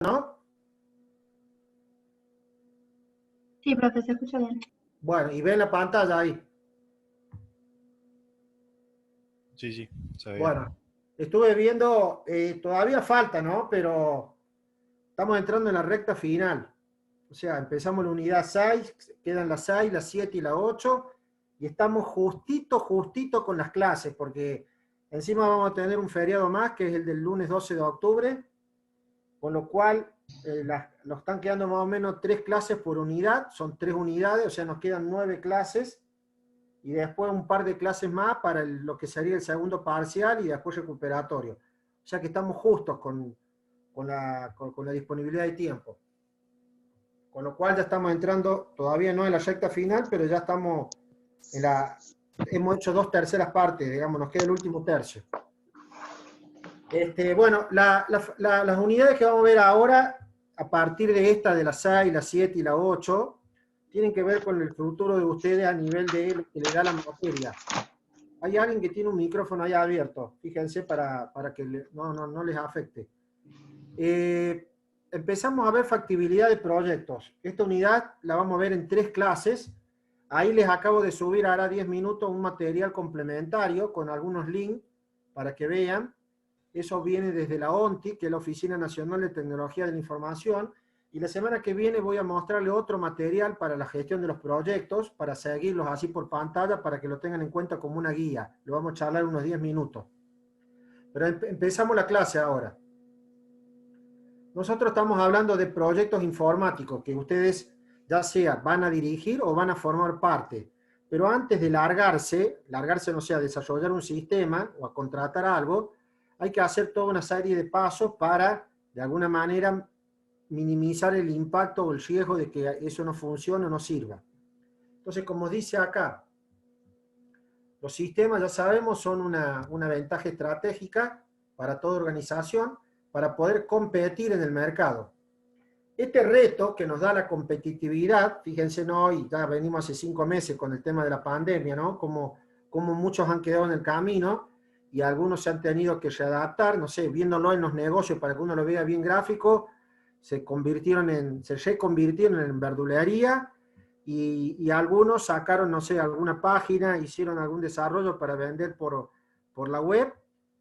¿No? Sí, profe, se escucha bien. Bueno, y ven la pantalla ahí. Sí, sí, se ve bien. Bueno, estuve viendo, todavía falta, ¿no? Pero estamos entrando en la recta final. O sea, empezamos la unidad 6, quedan las 6, las 7 y la 8, y estamos justito con las clases, porque encima vamos a tener un feriado más, que es el del lunes 12 de octubre, con lo cual nos están quedando más o menos 3 clases por unidad, son 3 unidades, o sea, nos quedan 9 clases, y después un par de clases más para lo que sería el segundo parcial y después recuperatorio. O sea que estamos justos con la disponibilidad de tiempo. Con lo cual ya estamos entrando, todavía no en la recta final, pero ya estamos hemos hecho 2/3 partes, digamos, nos queda el último tercio. Bueno, las unidades que vamos a ver ahora, a partir de esta, de las 6, las 7 y la 8, tienen que ver con el futuro de ustedes a nivel de lo que le da la materia. Hay alguien que tiene un micrófono ahí abierto, fíjense, para que no les afecte. Empezamos a ver factibilidad de proyectos. Esta unidad la vamos a ver en 3 clases. Ahí les acabo de subir ahora 10 minutos un material complementario con algunos links para que vean. Eso viene desde la ONTI, que es la Oficina Nacional de Tecnología de la Información, y la semana que viene voy a mostrarle otro material para la gestión de los proyectos, para seguirlos así por pantalla, para que lo tengan en cuenta como una guía. Lo vamos a charlar unos 10 minutos. Pero empezamos la clase ahora. Nosotros estamos hablando de proyectos informáticos que ustedes ya sea van a dirigir o van a formar parte. Pero antes de largarse no sea a desarrollar un sistema o a contratar algo, hay que hacer toda una serie de pasos para, de alguna manera, minimizar el impacto o el riesgo de que eso no funcione o no sirva. Entonces, como dice acá, los sistemas, ya sabemos, son una ventaja estratégica para toda organización para poder competir en el mercado. Este reto que nos da la competitividad, fíjense, ¿no? Y ya venimos hace 5 meses con el tema de la pandemia, ¿no? Como muchos han quedado en el camino y algunos se han tenido que readaptar, no sé, viéndolo en los negocios para que uno lo vea bien gráfico, se reconvirtieron en verdulería y algunos sacaron, no sé, alguna página, hicieron algún desarrollo para vender por la web,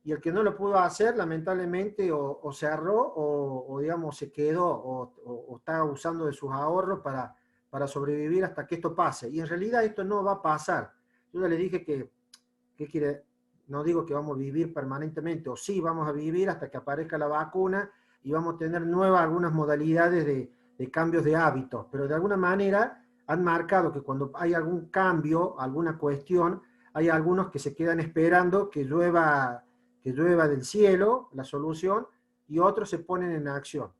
y el que no lo pudo hacer, lamentablemente, o cerró, o digamos, se quedó, o está usando de sus ahorros para sobrevivir hasta que esto pase. Y en realidad esto no va a pasar. Yo ya les dije que no digo que vamos a vivir permanentemente, o sí vamos a vivir hasta que aparezca la vacuna, y vamos a tener nuevas algunas modalidades de cambios de hábitos, pero de alguna manera han marcado que cuando hay algún cambio, alguna cuestión, hay algunos que se quedan esperando que llueva del cielo la solución, y otros se ponen en acción.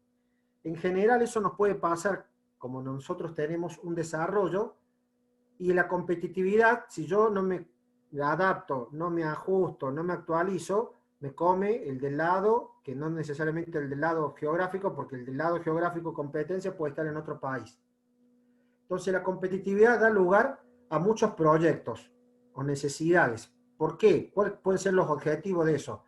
En general eso nos puede pasar como nosotros tenemos un desarrollo, y la competitividad, si yo no me adapto, no me ajusto, no me actualizo, me come el del lado, que no necesariamente el del lado geográfico, porque el del lado geográfico competencia puede estar en otro país. Entonces la competitividad da lugar a muchos proyectos o necesidades. ¿Por qué? ¿Cuáles pueden ser los objetivos de eso?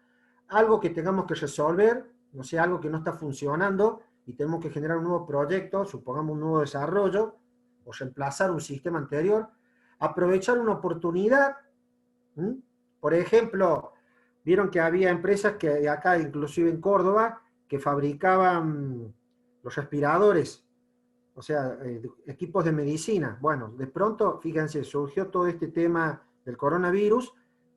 Algo que tengamos que resolver, no sé, algo que no está funcionando y tenemos que generar un nuevo proyecto, supongamos un nuevo desarrollo, o reemplazar un sistema anterior, aprovechar una oportunidad. Por ejemplo, vieron que había empresas que acá, inclusive en Córdoba, que fabricaban los respiradores, o sea, equipos de medicina. Bueno, de pronto, fíjense, surgió todo este tema del coronavirus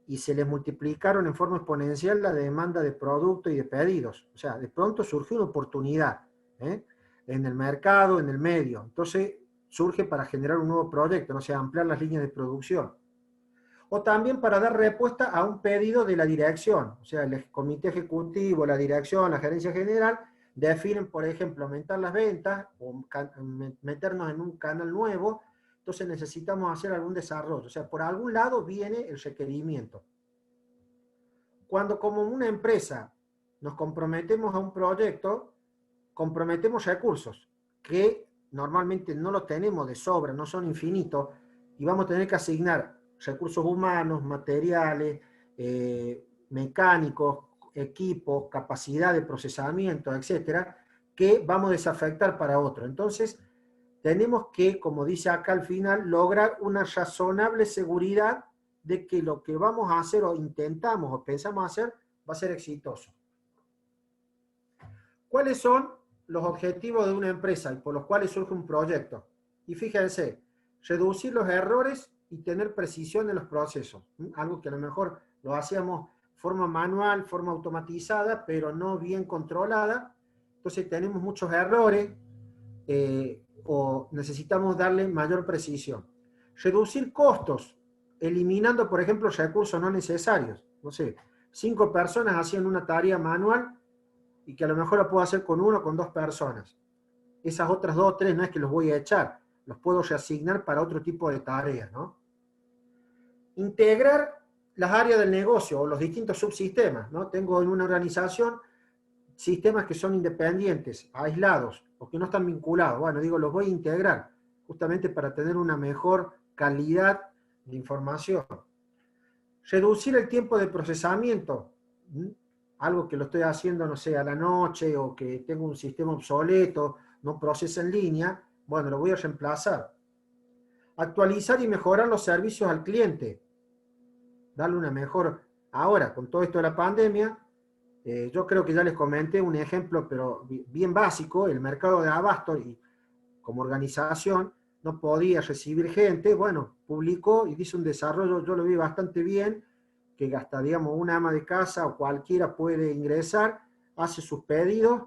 y se les multiplicaron en forma exponencial la demanda de productos y de pedidos. O sea, de pronto surgió una oportunidad en el mercado, en el medio. Entonces, surge para generar un nuevo proyecto, no sé, ampliar las líneas de producción. O también para dar respuesta a un pedido de la dirección, o sea, el comité ejecutivo, la dirección, la gerencia general, definen, por ejemplo, aumentar las ventas o meternos en un canal nuevo, entonces necesitamos hacer algún desarrollo, o sea, por algún lado viene el requerimiento. Cuando como una empresa nos comprometemos a un proyecto, comprometemos recursos que normalmente no los tenemos de sobra, no son infinitos, y vamos a tener que asignar recursos humanos, materiales, mecánicos, equipos, capacidad de procesamiento, etcétera, que vamos a desafectar para otro. Entonces, tenemos que, como dice acá al final, lograr una razonable seguridad de que lo que vamos a hacer o intentamos o pensamos hacer va a ser exitoso. ¿Cuáles son los objetivos de una empresa y por los cuales surge un proyecto? Y fíjense, reducir los errores y tener precisión en los procesos. Algo que a lo mejor lo hacíamos de forma manual, forma automatizada, pero no bien controlada. Entonces tenemos muchos errores o necesitamos darle mayor precisión. Reducir costos, eliminando, por ejemplo, recursos no necesarios. No sé, 5 personas hacían una tarea manual y que a lo mejor la puedo hacer con 1 o con 2 personas. Esas otras 2 o 3 no es que los voy a echar, los puedo reasignar para otro tipo de tareas, ¿no? Integrar las áreas del negocio o los distintos subsistemas, ¿no? Tengo en una organización sistemas que son independientes, aislados, o que no están vinculados. Bueno, digo, los voy a integrar, justamente para tener una mejor calidad de información. Reducir el tiempo de procesamiento, algo que lo estoy haciendo, no sé, a la noche, o que tengo un sistema obsoleto, no procesa en línea, bueno, lo voy a reemplazar. Actualizar y mejorar los servicios al cliente, darle una mejor. Ahora, con todo esto de la pandemia, yo creo que ya les comenté un ejemplo, pero bien básico, el mercado de abasto, y como organización no podía recibir gente, bueno, publicó y hizo un desarrollo, yo lo vi bastante bien, que hasta, digamos, una ama de casa o cualquiera puede ingresar, hace sus pedidos,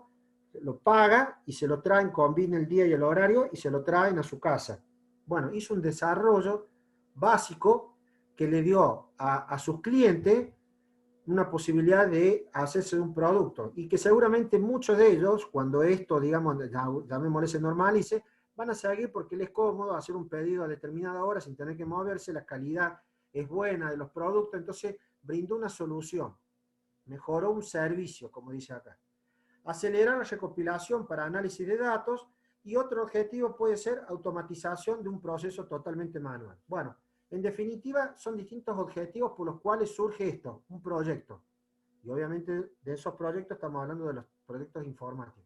lo paga y se lo traen, combina el día y el horario y se lo traen a su casa. Bueno, hizo un desarrollo básico que le dio a sus clientes una posibilidad de hacerse de un producto, y que seguramente muchos de ellos, cuando esto, digamos, llamémosle, se normalice, van a seguir porque les es cómodo hacer un pedido a determinada hora sin tener que moverse, la calidad es buena de los productos, entonces brindó una solución, mejoró un servicio, como dice acá. Acelerar la recopilación para análisis de datos, y otro objetivo puede ser automatización de un proceso totalmente manual. Bueno, en definitiva, son distintos objetivos por los cuales surge esto, un proyecto. Y obviamente de esos proyectos estamos hablando de los proyectos informáticos.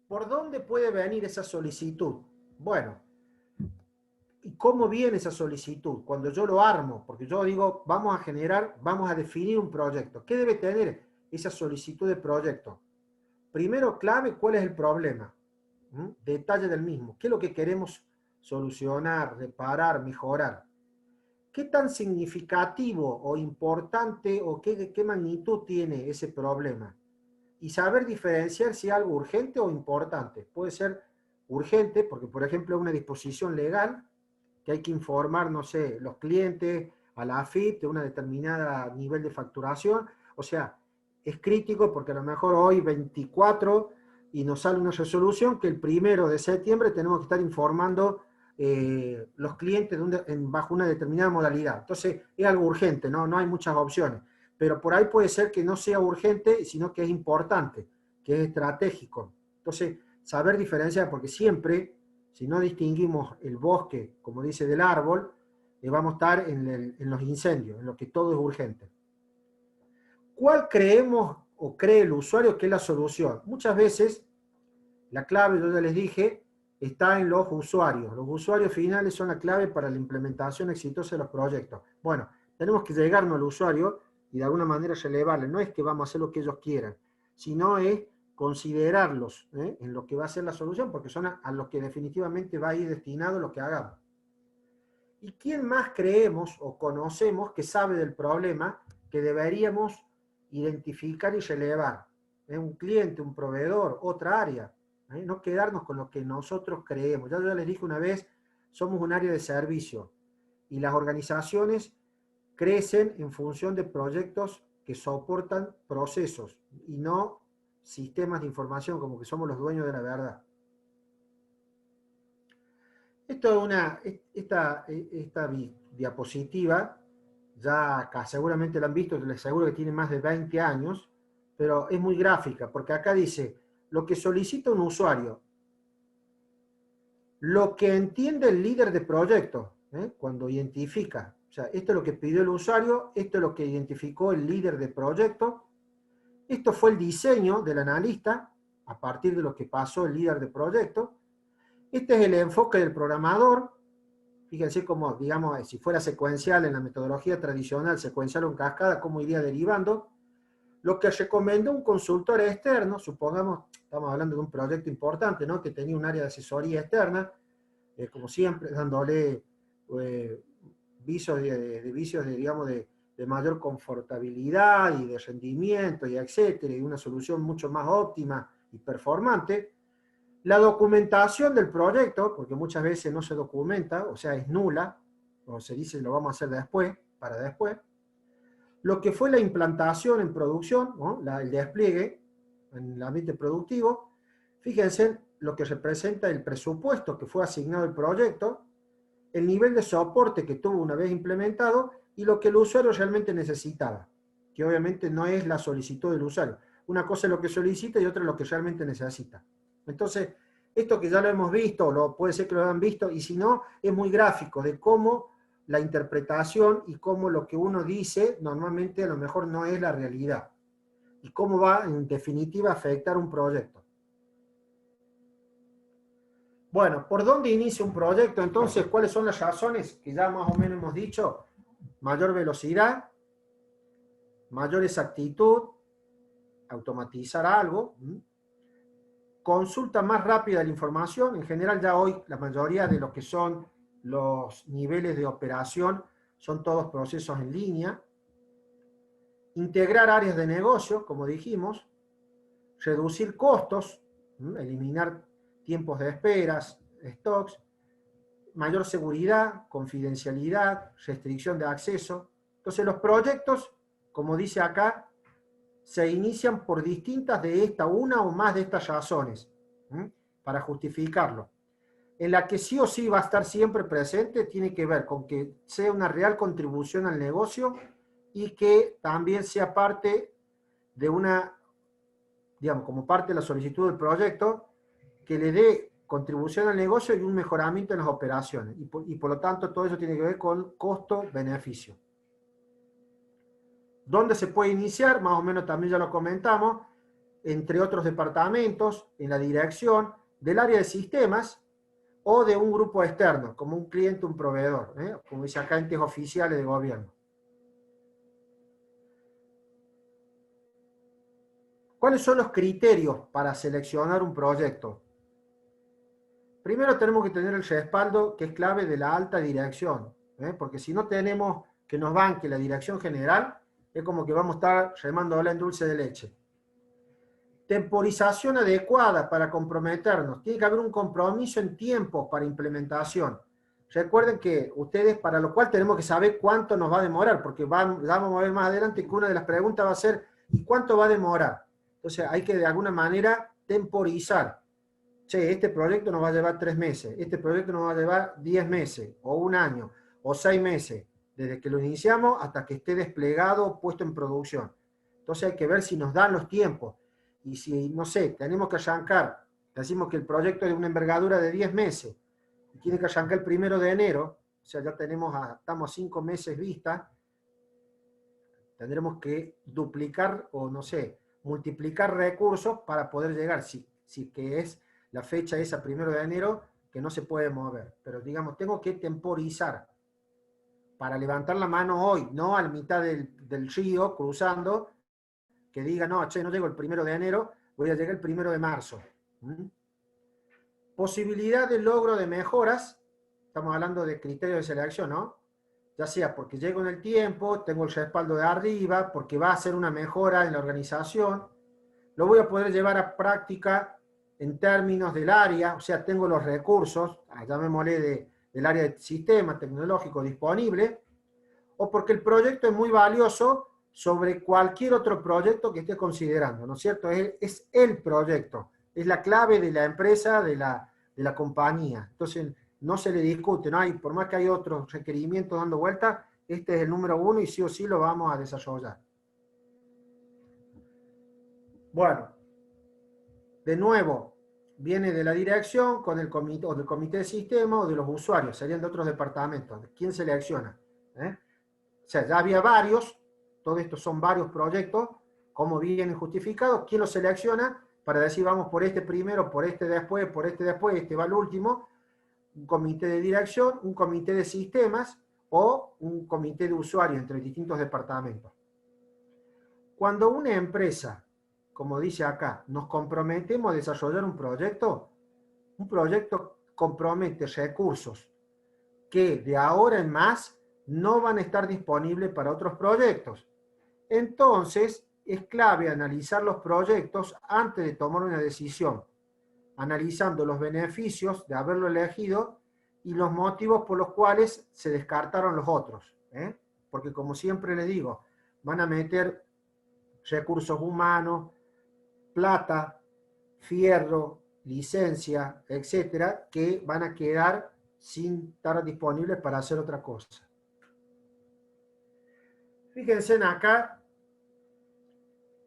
¿Por dónde puede venir esa solicitud? Bueno, ¿y cómo viene esa solicitud? Cuando yo lo armo, porque yo digo, vamos a definir un proyecto. ¿Qué debe tener esa solicitud de proyecto? Primero, clave, ¿cuál es el problema? Detalle del mismo. ¿Qué es lo que queremos solucionar, reparar, mejorar? ¿Qué tan significativo o importante o qué magnitud tiene ese problema? Y saber diferenciar si es algo urgente o importante. Puede ser urgente porque, por ejemplo, es una disposición legal que hay que informar, no sé, los clientes a la AFIP de una determinada nivel de facturación. O sea, es crítico porque a lo mejor hoy 24 y nos sale una resolución que el 1 de septiembre tenemos que estar informando los clientes bajo una determinada modalidad. Entonces es algo urgente, no hay muchas opciones. Pero por ahí puede ser que no sea urgente, sino que es importante, que es estratégico. Entonces, saber diferenciar, porque siempre, si no distinguimos el bosque, como dice, del árbol, vamos a estar en los incendios, en lo que todo es urgente. ¿Cuál creemos o cree el usuario que es la solución? Muchas veces, la clave, yo ya les dije, está en los usuarios. Los usuarios finales son la clave para la implementación exitosa de los proyectos. Bueno, tenemos que llegarnos al usuario y de alguna manera relevarle. No es que vamos a hacer lo que ellos quieran, sino es considerarlos en lo que va a ser la solución, porque son a los que definitivamente va a ir destinado lo que hagamos. ¿Y quién más creemos o conocemos que sabe del problema que deberíamos identificar y relevar? Un cliente, un proveedor, otra área. No quedarnos con lo que nosotros creemos. Ya les dije una vez, somos un área de servicio y las organizaciones crecen en función de proyectos que soportan procesos y no sistemas de información, como que somos los dueños de la verdad. Esta diapositiva, ya acá seguramente la han visto, les aseguro que tiene más de 20 años, pero es muy gráfica, porque acá dice, lo que solicita un usuario, lo que entiende el líder de proyecto, cuando identifica, o sea, esto es lo que pidió el usuario, esto es lo que identificó el líder de proyecto, esto fue el diseño del analista, a partir de lo que pasó el líder de proyecto. Este es el enfoque del programador. Fíjense cómo, digamos, si fuera secuencial en la metodología tradicional, secuencial o en cascada, cómo iría derivando. Lo que recomendó un consultor externo, supongamos, estamos hablando de un proyecto importante, ¿no? Que tenía un área de asesoría externa, como siempre, dándole vicios, digamos, de mayor confortabilidad y de rendimiento, y etcétera, y una solución mucho más óptima y performante. La documentación del proyecto, porque muchas veces no se documenta, o sea, es nula, o se dice lo vamos a hacer después, para después. Lo que fue la implantación en producción, ¿no? El despliegue en el ambiente productivo, fíjense lo que representa el presupuesto que fue asignado al proyecto, el nivel de soporte que tuvo una vez implementado y lo que el usuario realmente necesitaba, que obviamente no es la solicitud del usuario. Una cosa es lo que solicita y otra es lo que realmente necesita. Entonces, esto que ya lo hemos visto, puede ser que lo hayan visto, y si no, es muy gráfico de cómo la interpretación y cómo lo que uno dice normalmente a lo mejor no es la realidad. Y cómo va, en definitiva, a afectar un proyecto. Bueno, ¿por dónde inicia un proyecto? Entonces, ¿cuáles son las razones que ya más o menos hemos dicho? Mayor velocidad, mayor exactitud, automatizar algo, consulta más rápida de la información. En general ya hoy la mayoría de lo que son los niveles de operación son todos procesos en línea. Integrar áreas de negocio, como dijimos. Reducir costos, eliminar tiempos de esperas, stocks. Mayor seguridad, confidencialidad, restricción de acceso. Entonces los proyectos, como dice acá, se inician por distintas de una o más de estas razones, para justificarlo. En la que sí o sí va a estar siempre presente, tiene que ver con que sea una real contribución al negocio y que también sea parte de una, digamos, como parte de la solicitud del proyecto, que le dé contribución al negocio y un mejoramiento en las operaciones. Y por lo tanto, todo eso tiene que ver con costo-beneficio. ¿Dónde se puede iniciar? Más o menos también ya lo comentamos, entre otros departamentos, en la dirección del área de sistemas o de un grupo externo, como un cliente, un proveedor, como dice acá, entes oficiales de gobierno. ¿Cuáles son los criterios para seleccionar un proyecto? Primero tenemos que tener el respaldo, que es clave, de la alta dirección, porque si no tenemos que nos banque la dirección general, es como que vamos a estar remándola en dulce de leche. Temporización adecuada para comprometernos. Tiene que haber un compromiso en tiempo para implementación. Recuerden que ustedes, para lo cual tenemos que saber cuánto nos va a demorar, porque ya vamos a ver más adelante que una de las preguntas va a ser, ¿y cuánto va a demorar? Entonces hay que de alguna manera temporizar. Che, este proyecto nos va a llevar 3 meses, este proyecto nos va a llevar 10 meses, o 1 año, o 6 meses, desde que lo iniciamos hasta que esté desplegado, puesto en producción. Entonces hay que ver si nos dan los tiempos. Y si, no sé, tenemos que arrancar, decimos que el proyecto es de una envergadura de 10 meses, y tiene que arrancar el 1 de enero, o sea, ya estamos a 5 meses vista, tendremos que duplicar, o no sé, multiplicar recursos para poder llegar, si que es la fecha esa 1 de enero, que no se puede mover. Pero digamos, tengo que temporizar para levantar la mano hoy, no a la mitad del río cruzando, que diga, no, che, no llego el 1 de enero, voy a llegar el 1 de marzo. Posibilidad de logro de mejoras, estamos hablando de criterios de selección, ¿no? Ya sea porque llego en el tiempo, tengo el respaldo de arriba, porque va a ser una mejora en la organización, lo voy a poder llevar a práctica en términos del área, o sea, tengo los recursos, llamémosle del área de sistema tecnológico disponible, o porque el proyecto es muy valioso sobre cualquier otro proyecto que esté considerando, ¿no es cierto? Es el proyecto, es la clave de la empresa, de la compañía. Entonces, no se le discute, ¿no? Por más que hay otros requerimientos dando vuelta, este es el número 1 y sí o sí lo vamos a desarrollar. Bueno, de nuevo, viene de la dirección con el comité, o del comité de sistema, o de los usuarios, serían de otros departamentos. ¿Quién selecciona? O sea, ya había varios, todo esto son varios proyectos, cómo vienen justificados, quién los selecciona, para decir vamos por este primero, por este después, este va al último, un comité de dirección, un comité de sistemas o un comité de usuarios entre distintos departamentos. Cuando una empresa, como dice acá, nos comprometemos a desarrollar un proyecto compromete recursos que de ahora en más no van a estar disponibles para otros proyectos. Entonces, es clave analizar los proyectos antes de tomar una decisión, analizando los beneficios de haberlo elegido y los motivos por los cuales se descartaron los otros. Porque como siempre les digo, van a meter recursos humanos, plata, fierro, licencia, etcétera, que van a quedar sin estar disponibles para hacer otra cosa. Fíjense en acá,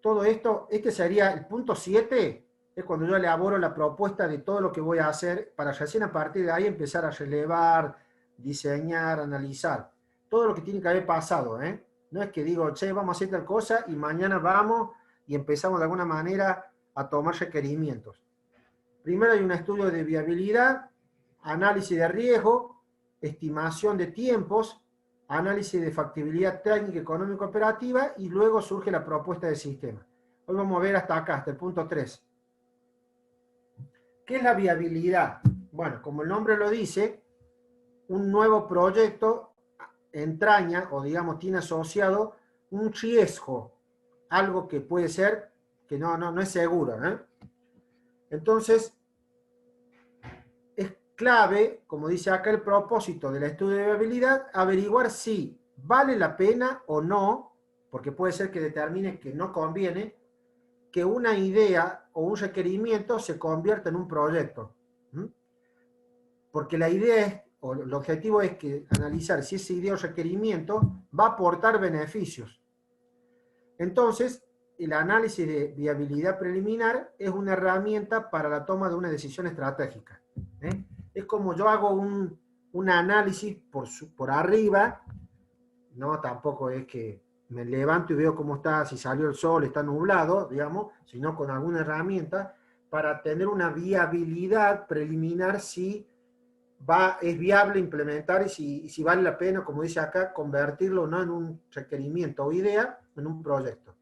todo esto, este sería el punto 7, es cuando yo elaboro la propuesta de todo lo que voy a hacer para recién a partir de ahí empezar a relevar, diseñar, analizar. Todo lo que tiene que haber pasado, No es que digo, che, vamos a hacer tal cosa y mañana vamos y empezamos de alguna manera a tomar requerimientos. Primero hay un estudio de viabilidad, análisis de riesgo, estimación de tiempos, análisis de factibilidad técnica, económica, operativa, y luego surge la propuesta de sistema. Hoy vamos a ver hasta acá, hasta el punto 3. ¿Qué es la viabilidad? Bueno, como el nombre lo dice, un nuevo proyecto entraña, o digamos tiene asociado, un riesgo, algo que puede ser, que no es seguro, Entonces, es clave, como dice acá el propósito del estudio de viabilidad, averiguar si vale la pena o no, porque puede ser que determine que no conviene, que una idea o un requerimiento se convierta en un proyecto. Porque la idea es, o el objetivo es que analizar si esa idea o requerimiento va a aportar beneficios. Entonces, el análisis de viabilidad preliminar es una herramienta para la toma de una decisión estratégica. Es como yo hago un análisis por arriba, no tampoco es que me levanto y veo cómo está, si salió el sol, está nublado, digamos, sino con alguna herramienta para tener una viabilidad preliminar si es viable implementar y si vale la pena, como dice acá, convertirlo no en un requerimiento o idea, en un proyecto.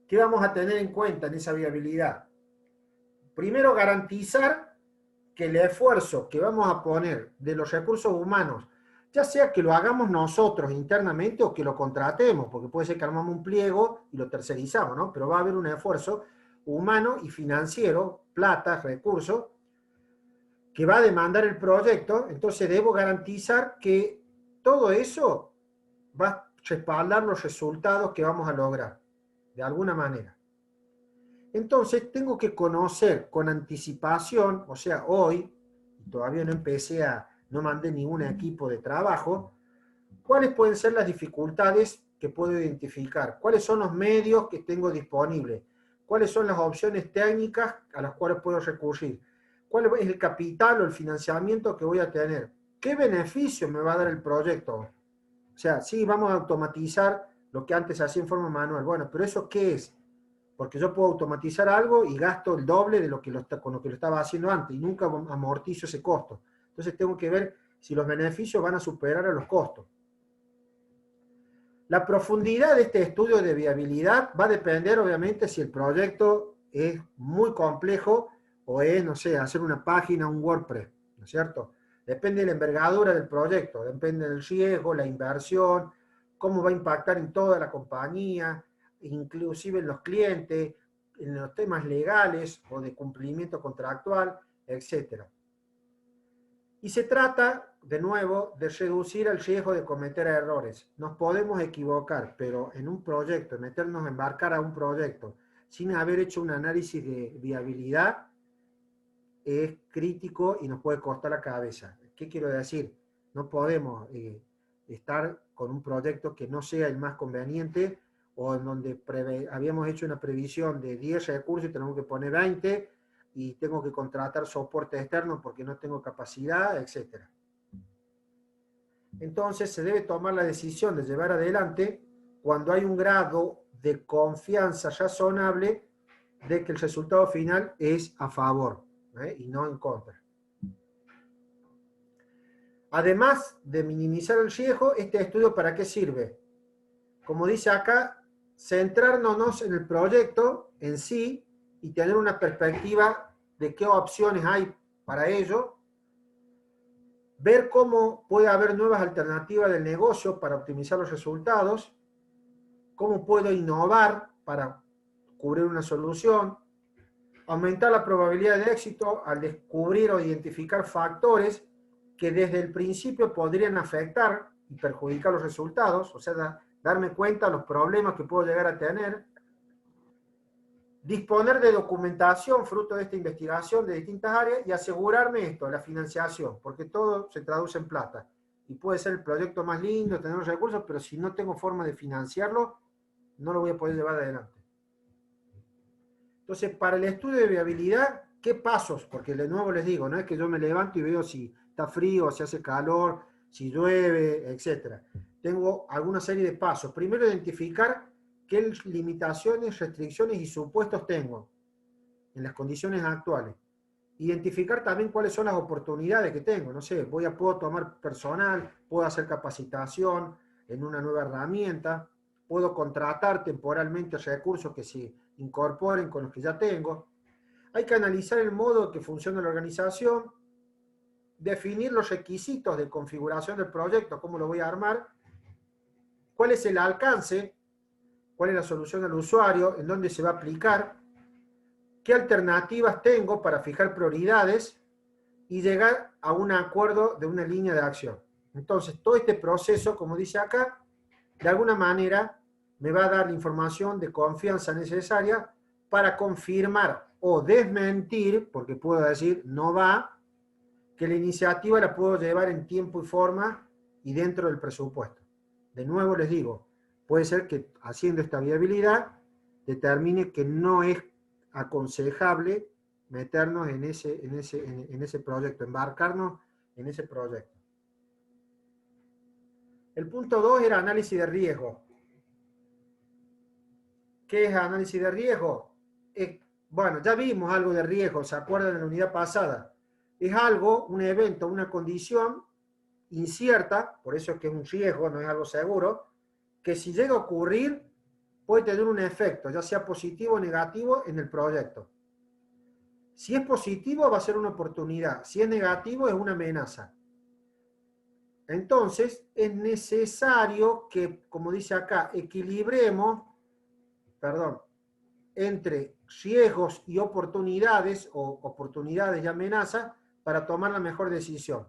¿Qué vamos a tener en cuenta en esa viabilidad? Primero, garantizar que el esfuerzo que vamos a poner de los recursos humanos, ya sea que lo hagamos nosotros internamente o que lo contratemos, porque puede ser que armamos un pliego y lo tercerizamos, ¿no? Pero va a haber un esfuerzo humano y financiero, plata, recursos, que va a demandar el proyecto. Entonces debo garantizar que todo eso va a respaldar los resultados que vamos a lograr, de alguna manera. Entonces tengo que conocer con anticipación, o sea, hoy, todavía no mandé ningún equipo de trabajo, cuáles pueden ser las dificultades que puedo identificar, cuáles son los medios que tengo disponibles, cuáles son las opciones técnicas a las cuales puedo recurrir, cuál es el capital o el financiamiento que voy a tener, qué beneficio me va a dar el proyecto. O sea, sí, vamos a automatizar lo que antes hacía en forma manual. Bueno, pero ¿eso qué es? Porque yo puedo automatizar algo y gasto el doble de con lo que lo estaba haciendo antes y nunca amortizo ese costo. Entonces tengo que ver si los beneficios van a superar a los costos. La profundidad de este estudio de viabilidad va a depender, obviamente, si el proyecto es muy complejo o es, no sé, hacer una página, un WordPress, ¿no es cierto? Depende de la envergadura del proyecto, depende del riesgo, la inversión, cómo va a impactar en toda la compañía, inclusive en los clientes, en los temas legales o de cumplimiento contractual, etc. Y se trata, de nuevo, de reducir el riesgo de cometer errores. Nos podemos equivocar, pero en un proyecto, meternos a embarcar a un proyecto sin haber hecho un análisis de viabilidad es crítico y nos puede costar la cabeza. ¿Qué quiero decir? No podemos estar con un proyecto que no sea el más conveniente o en donde habíamos hecho una previsión de 10 recursos y tenemos que poner 20 y tengo que contratar soporte externo porque no tengo capacidad, etc. Entonces se debe tomar la decisión de llevar adelante cuando hay un grado de confianza razonable de que el resultado final es a favor, y no en contra. Además de minimizar el riesgo, este estudio ¿para qué sirve? Como dice acá, centrarnos en el proyecto en sí y tener una perspectiva de qué opciones hay para ello, ver cómo puede haber nuevas alternativas del negocio para optimizar los resultados, cómo puedo innovar para cubrir una solución, aumentar la probabilidad de éxito al descubrir o identificar factores que desde el principio podrían afectar y perjudicar los resultados, o sea, darme cuenta de los problemas que puedo llegar a tener, disponer de documentación fruto de esta investigación de distintas áreas y asegurarme esto, la financiación, porque todo se traduce en plata. Y puede ser el proyecto más lindo, tener los recursos, pero si no tengo forma de financiarlo, no lo voy a poder llevar adelante. Entonces, para el estudio de viabilidad, ¿qué pasos? Porque de nuevo les digo, no es que yo me levanto y veo si está frío, si hace calor, si llueve, etc. Tengo alguna serie de pasos. Primero, identificar qué limitaciones, restricciones y supuestos tengo en las condiciones actuales. Identificar también cuáles son las oportunidades que tengo. No sé, puedo tomar personal, puedo hacer capacitación en una nueva herramienta, puedo contratar temporalmente recursos que se incorporen con los que ya tengo. Hay que analizar el modo en que funciona la organización, definir los requisitos de configuración del proyecto, cómo lo voy a armar, cuál es el alcance, cuál es la solución al usuario, en dónde se va a aplicar, qué alternativas tengo para fijar prioridades y llegar a un acuerdo de una línea de acción. Entonces, todo este proceso, como dice acá, de alguna manera me va a dar la información de confianza necesaria para confirmar o desmentir, porque puedo decir no va, que la iniciativa la puedo llevar en tiempo y forma y dentro del presupuesto. De nuevo les digo, puede ser que haciendo esta viabilidad determine que no es aconsejable meternos en ese proyecto, embarcarnos en ese proyecto. El punto 2 era análisis de riesgo. ¿Qué es análisis de riesgo? Bueno, ya vimos algo de riesgo, ¿se acuerdan de la unidad pasada? Es algo, un evento, una condición incierta, por eso es que es un riesgo, no es algo seguro, que si llega a ocurrir puede tener un efecto, ya sea positivo o negativo en el proyecto. Si es positivo va a ser una oportunidad, si es negativo es una amenaza. Entonces es necesario que, como dice acá, equilibremos, entre riesgos y oportunidades, o oportunidades y amenazas, para tomar la mejor decisión.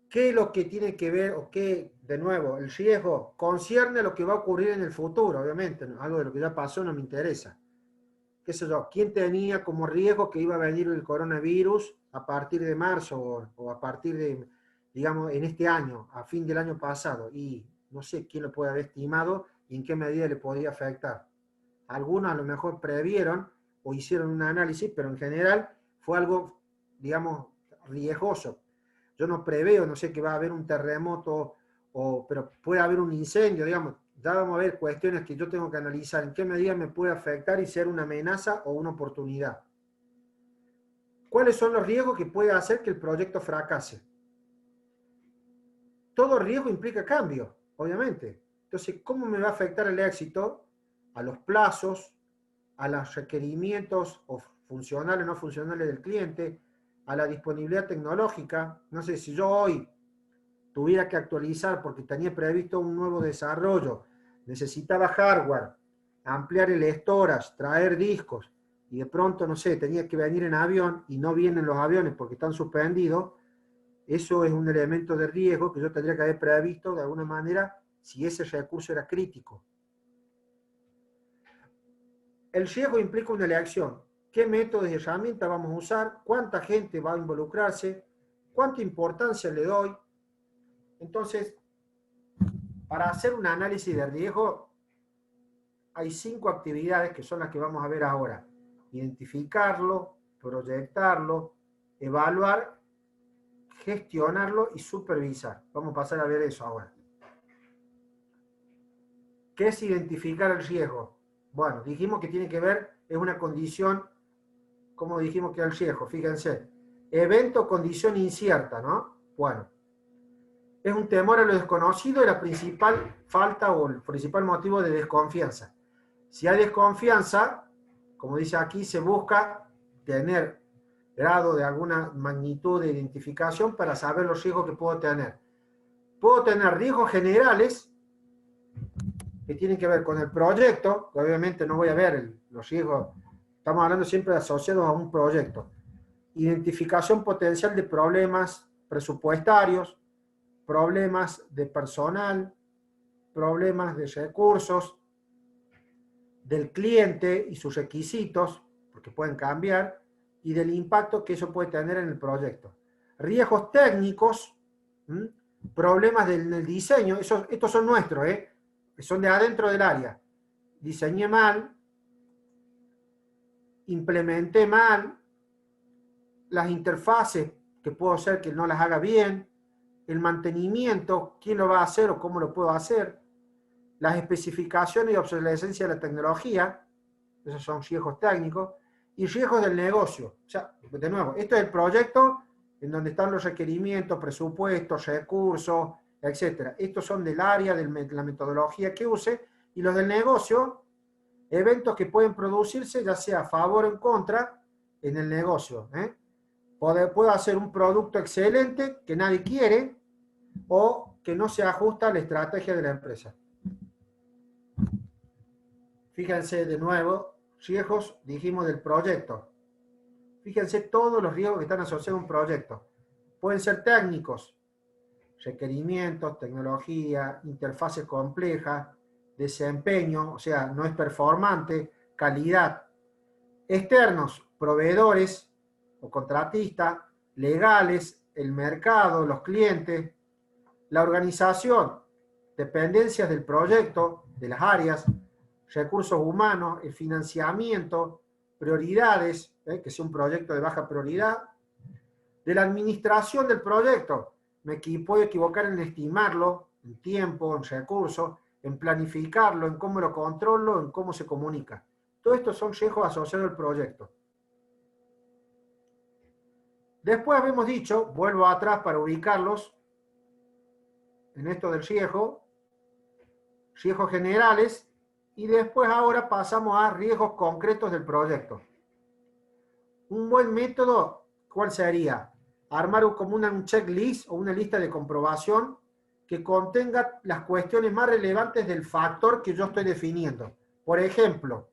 ¿Qué es lo que tiene que ver, o qué, de nuevo, el riesgo concierne a lo que va a ocurrir en el futuro, obviamente, ¿no? Algo de lo que ya pasó no me interesa. ¿Qué sé yo? ¿Quién tenía como riesgo que iba a venir el coronavirus a partir de marzo o a partir de, digamos, en este año, a fin del año pasado? Y no sé quién lo puede haber estimado y en qué medida le podría afectar. Algunos a lo mejor previeron o hicieron un análisis, pero en general fue algo, digamos, riesgoso. Yo no preveo, no sé, que va a haber un terremoto, pero puede haber un incendio, digamos. Ya vamos a ver cuestiones que yo tengo que analizar, en qué medida me puede afectar y ser una amenaza o una oportunidad. ¿Cuáles son los riesgos que puede hacer que el proyecto fracase? Todo riesgo implica cambio, obviamente. Entonces, ¿cómo me va a afectar el éxito? A los plazos, a los requerimientos o funcionales o no funcionales del cliente, a la disponibilidad tecnológica. No sé, si yo hoy tuviera que actualizar porque tenía previsto un nuevo desarrollo, necesitaba hardware, ampliar el storage, traer discos, y de pronto, no sé, tenía que venir en avión y no vienen los aviones porque están suspendidos, eso es un elemento de riesgo que yo tendría que haber previsto de alguna manera si ese recurso era crítico. El riesgo implica una elección. ¿Qué métodos y herramientas vamos a usar? ¿Cuánta gente va a involucrarse? ¿Cuánta importancia le doy? Entonces, para hacer un análisis de riesgo, hay 5 actividades que son las que vamos a ver ahora. Identificarlo, proyectarlo, evaluar, gestionarlo y supervisar. Vamos a pasar a ver eso ahora. ¿Qué es identificar el riesgo? Bueno, dijimos que tiene que ver, es una condición, como dijimos que era el riesgo, fíjense. Evento o condición incierta, ¿no? Bueno, es un temor a lo desconocido y la principal falta o el principal motivo de desconfianza. Si hay desconfianza, como dice aquí, se busca tener grado de alguna magnitud de identificación para saber los riesgos que puedo tener. Puedo tener riesgos generales que tienen que ver con el proyecto, que obviamente no voy a ver los riesgos, estamos hablando siempre asociados a un proyecto. Identificación potencial de problemas presupuestarios, problemas de personal, problemas de recursos, del cliente y sus requisitos, porque pueden cambiar, y del impacto que eso puede tener en el proyecto. Riesgos técnicos, problemas en el diseño, estos son nuestros, son de adentro del área. Diseñé mal, implementé mal, las interfaces, que puedo ser que no las haga bien, el mantenimiento, quién lo va a hacer o cómo lo puedo hacer, las especificaciones y obsolescencia de la tecnología, esos son riesgos técnicos, y riesgos del negocio. O sea, de nuevo, esto es el proyecto en donde están los requerimientos, presupuestos, recursos, etc. Estos son del área, de la metodología que use, y los del negocio, eventos que pueden producirse, ya sea a favor o en contra, en el negocio. Puedo hacer un producto excelente que nadie quiere, o que no se ajusta a la estrategia de la empresa. Fíjense de nuevo, riesgos, dijimos, del proyecto. Fíjense todos los riesgos que están asociados a un proyecto. Pueden ser técnicos, requerimientos, tecnología, interfaces complejas, desempeño, o sea, no es performante, calidad. Externos, proveedores o contratistas, legales, el mercado, los clientes, la organización, dependencias del proyecto, de las áreas, recursos humanos, el financiamiento, prioridades, que sea un proyecto de baja prioridad, de la administración del proyecto. Me puedo equivocar en estimarlo, en tiempo, en recursos, en planificarlo, en cómo lo controlo, en cómo se comunica. Todo esto son riesgos asociados al proyecto. Después habíamos dicho, vuelvo atrás para ubicarlos, en esto del riesgos generales, y después ahora pasamos a riesgos concretos del proyecto. Un buen método, ¿cuál sería? Armar como un checklist o una lista de comprobación que contenga las cuestiones más relevantes del factor que yo estoy definiendo. Por ejemplo,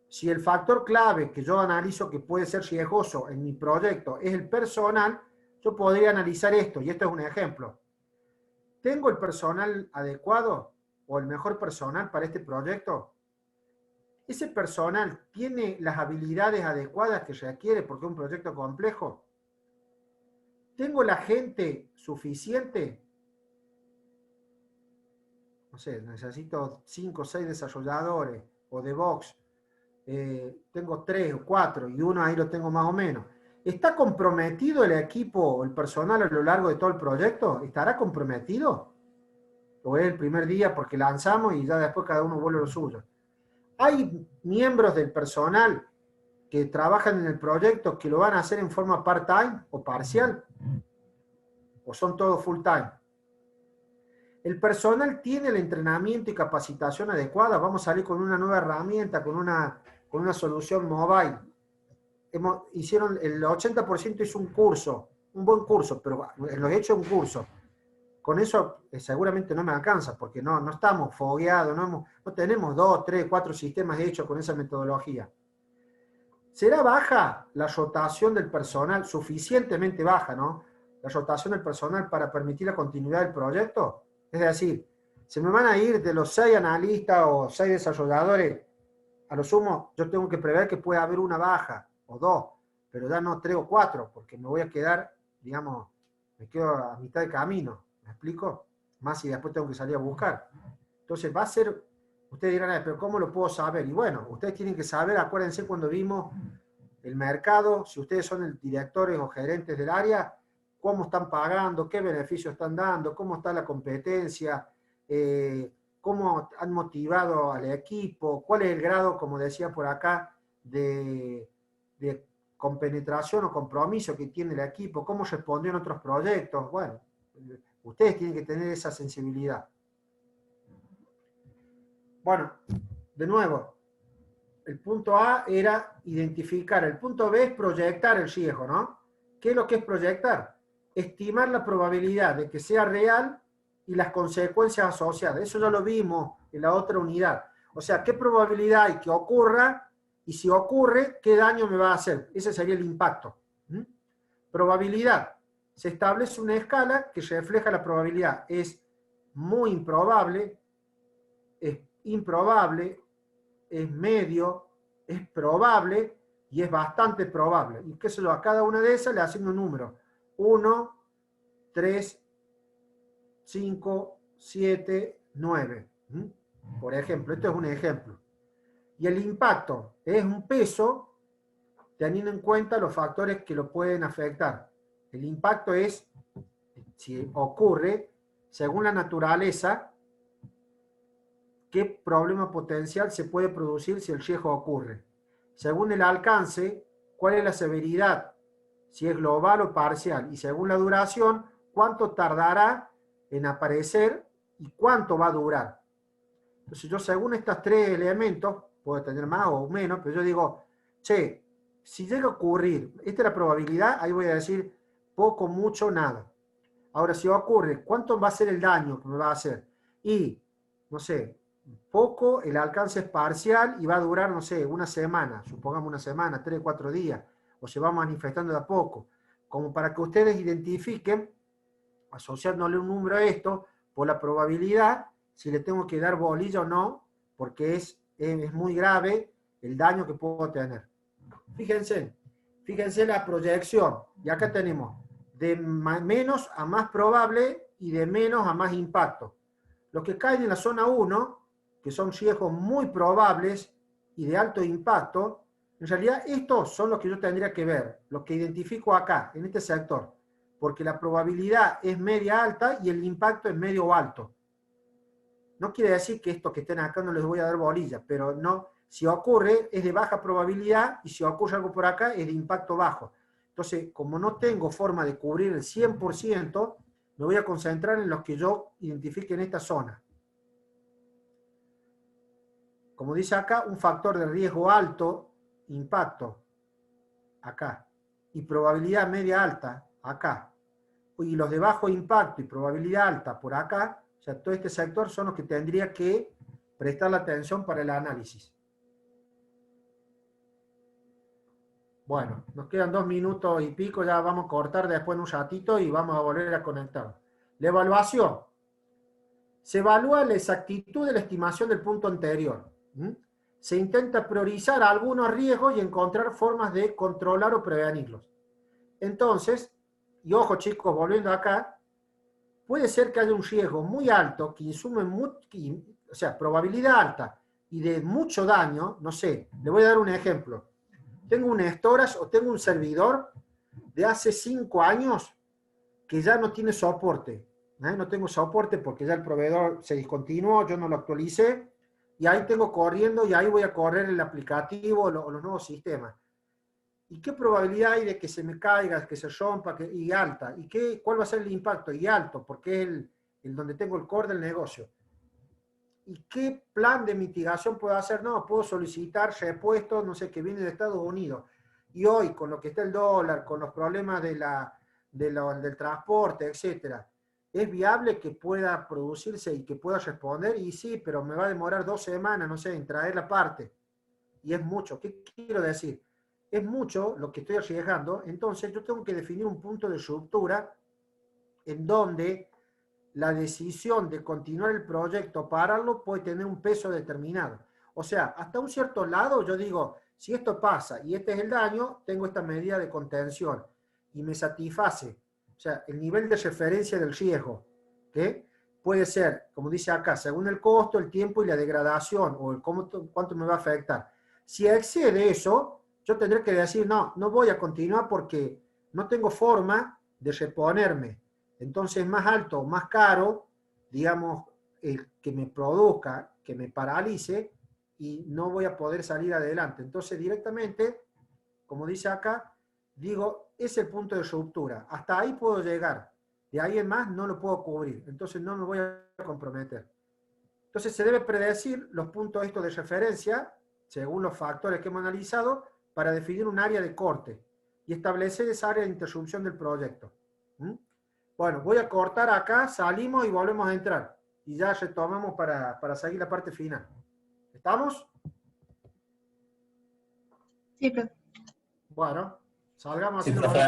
si el factor clave que yo analizo que puede ser riesgoso en mi proyecto es el personal, yo podría analizar esto, y esto es un ejemplo. ¿Tengo el personal adecuado o el mejor personal para este proyecto? ¿Ese personal tiene las habilidades adecuadas que requiere porque es un proyecto complejo? ¿Tengo la gente suficiente? No sé, necesito 5 o 6 desarrolladores o DevOps. Tengo 3 o 4 y uno ahí lo tengo más o menos. ¿Está comprometido el equipo o el personal a lo largo de todo el proyecto? ¿Estará comprometido? ¿O es el primer día porque lanzamos y ya después cada uno vuelve lo suyo? ¿Hay miembros del personal que trabajan en el proyecto que lo van a hacer en forma part-time o parcial? ¿O son todos full-time? ¿El personal tiene el entrenamiento y capacitación adecuada? Vamos a salir con una nueva herramienta, con una solución mobile. Hicieron el 80% hizo un curso, un buen curso, pero lo he hecho un curso. Con eso seguramente no me alcanza, porque no estamos fogueados, no tenemos 2, 3, 4 sistemas hechos con esa metodología. ¿Será baja la rotación del personal, suficientemente baja, ¿no? La rotación del personal para permitir la continuidad del proyecto? Es decir, se me van a ir de los 6 analistas o 6 desarrolladores, a lo sumo yo tengo que prever que puede haber una baja o 2, pero ya no 3 o 4, porque me voy a quedar, digamos, me quedo a mitad de camino. ¿Me explico? Más si después tengo que salir a buscar. Entonces va a ser, ustedes dirán, pero ¿cómo lo puedo saber? Y bueno, ustedes tienen que saber, acuérdense cuando vimos el mercado, si ustedes son directores o gerentes del área, cómo están pagando, qué beneficios están dando, cómo está la competencia, cómo han motivado al equipo, cuál es el grado, como decía por acá, de compenetración o compromiso que tiene el equipo, cómo respondió en otros proyectos. Bueno, ustedes tienen que tener esa sensibilidad. Bueno, de nuevo, el punto A era identificar, el punto B es proyectar el riesgo, ¿no? ¿Qué es lo que es proyectar? Estimar la probabilidad de que sea real y las consecuencias asociadas. Eso ya lo vimos en la otra unidad. O sea, ¿qué probabilidad hay que ocurra? Y si ocurre, ¿qué daño me va a hacer? Ese sería el impacto. Probabilidad. Se establece una escala que refleja la probabilidad. Es muy improbable, es improbable, es medio, es probable y es bastante probable. Y qué sé yo, a cada una de esas le asigno un número. 1, 3, 5, 7, 9. Por ejemplo, esto es un ejemplo. Y el impacto es un peso teniendo en cuenta los factores que lo pueden afectar. El impacto es, si ocurre, según la naturaleza, qué problema potencial se puede producir si el riesgo ocurre. Según el alcance, cuál es la severidad, si es global o parcial. Y según la duración, cuánto tardará en aparecer y cuánto va a durar. Entonces yo, según estos tres elementos, puedo tener más o menos, pero yo digo, che, si llega a ocurrir, esta es la probabilidad, ahí voy a decir poco, mucho, nada. Ahora, si ocurre, ¿cuánto va a ser el daño que me va a hacer? Y, no sé, poco, el alcance es parcial y va a durar, no sé, una semana, supongamos una semana, 3, 4 días, o se va manifestando de a poco, como para que ustedes identifiquen, asociándole un número a esto, por la probabilidad, si le tengo que dar bolilla o no, porque es muy grave el daño que puedo tener. Fíjense la proyección, y acá tenemos de menos a más probable y de menos a más impacto. Los que caen en la zona 1, que son riesgos muy probables y de alto impacto, en realidad estos son los que yo tendría que ver, los que identifico acá, en este sector, porque la probabilidad es media alta y el impacto es medio o alto. No quiere decir que estos que estén acá no les voy a dar bolilla, pero no, si ocurre es de baja probabilidad y si ocurre algo por acá es de impacto bajo. Entonces, como no tengo forma de cubrir el 100%, me voy a concentrar en los que yo identifique en esta zona. Como dice acá, un factor de riesgo alto, impacto, acá. Y probabilidad media alta, acá. Y los de bajo impacto y probabilidad alta, por acá. O sea, todo este sector son los que tendría que prestar la atención para el análisis. Bueno, nos quedan 2 minutos y pico, ya vamos a cortar después en un ratito y vamos a volver a conectar. La evaluación. Se evalúa la exactitud de la estimación del punto anterior. Se intenta priorizar algunos riesgos y encontrar formas de controlar o prevenirlos. Entonces, y ojo chicos, volviendo acá, puede ser que haya un riesgo muy alto, que insume o sea, probabilidad alta y de mucho daño, no sé, le voy a dar un ejemplo. Tengo un storage o tengo un servidor de hace 5 años que ya no tiene soporte. No tengo soporte porque ya el proveedor se discontinuó, yo no lo actualicé, y ahí tengo corriendo y ahí voy a correr el aplicativo o los nuevos sistemas. ¿Y qué probabilidad hay de que se me caiga, que se rompa, y alta? ¿Y cuál va a ser el impacto? Y alto, porque es el donde tengo el core del negocio. ¿Y qué plan de mitigación puedo hacer? No, puedo solicitar repuestos, no sé, que vienen de Estados Unidos. Y hoy, con lo que está el dólar, con los problemas del transporte, etcétera, ¿es viable que pueda producirse y que pueda responder? Y sí, pero me va a demorar 2 semanas, no sé, en traer la parte. Y es mucho. ¿Qué quiero decir? Es mucho lo que estoy arriesgando, entonces yo tengo que definir un punto de ruptura en donde la decisión de continuar el proyecto o pararlo puede tener un peso determinado. O sea, hasta un cierto lado yo digo, si esto pasa y este es el daño, tengo esta medida de contención y me satisface. O sea, el nivel de referencia del riesgo, ¿qué? Puede ser, como dice acá, según el costo, el tiempo y la degradación o el cuánto me va a afectar. Si excede eso, yo tendré que decir, no voy a continuar porque no tengo forma de reponerme. Entonces, más alto, más caro, digamos, el que me produzca, que me paralice y no voy a poder salir adelante. Entonces directamente, como dice acá, digo, es el punto de ruptura. Hasta ahí puedo llegar. De ahí en más no lo puedo cubrir. Entonces no me voy a comprometer. Entonces se debe predecir los puntos estos de referencia, según los factores que hemos analizado, para definir un área de corte y establecer esa área de interrupción del proyecto. ¿Mm? Bueno, voy a cortar acá, salimos y volvemos a entrar. Y ya retomamos para seguir la parte final. ¿Estamos? Sí, profe. Bueno, salgamos Sí, así. profe.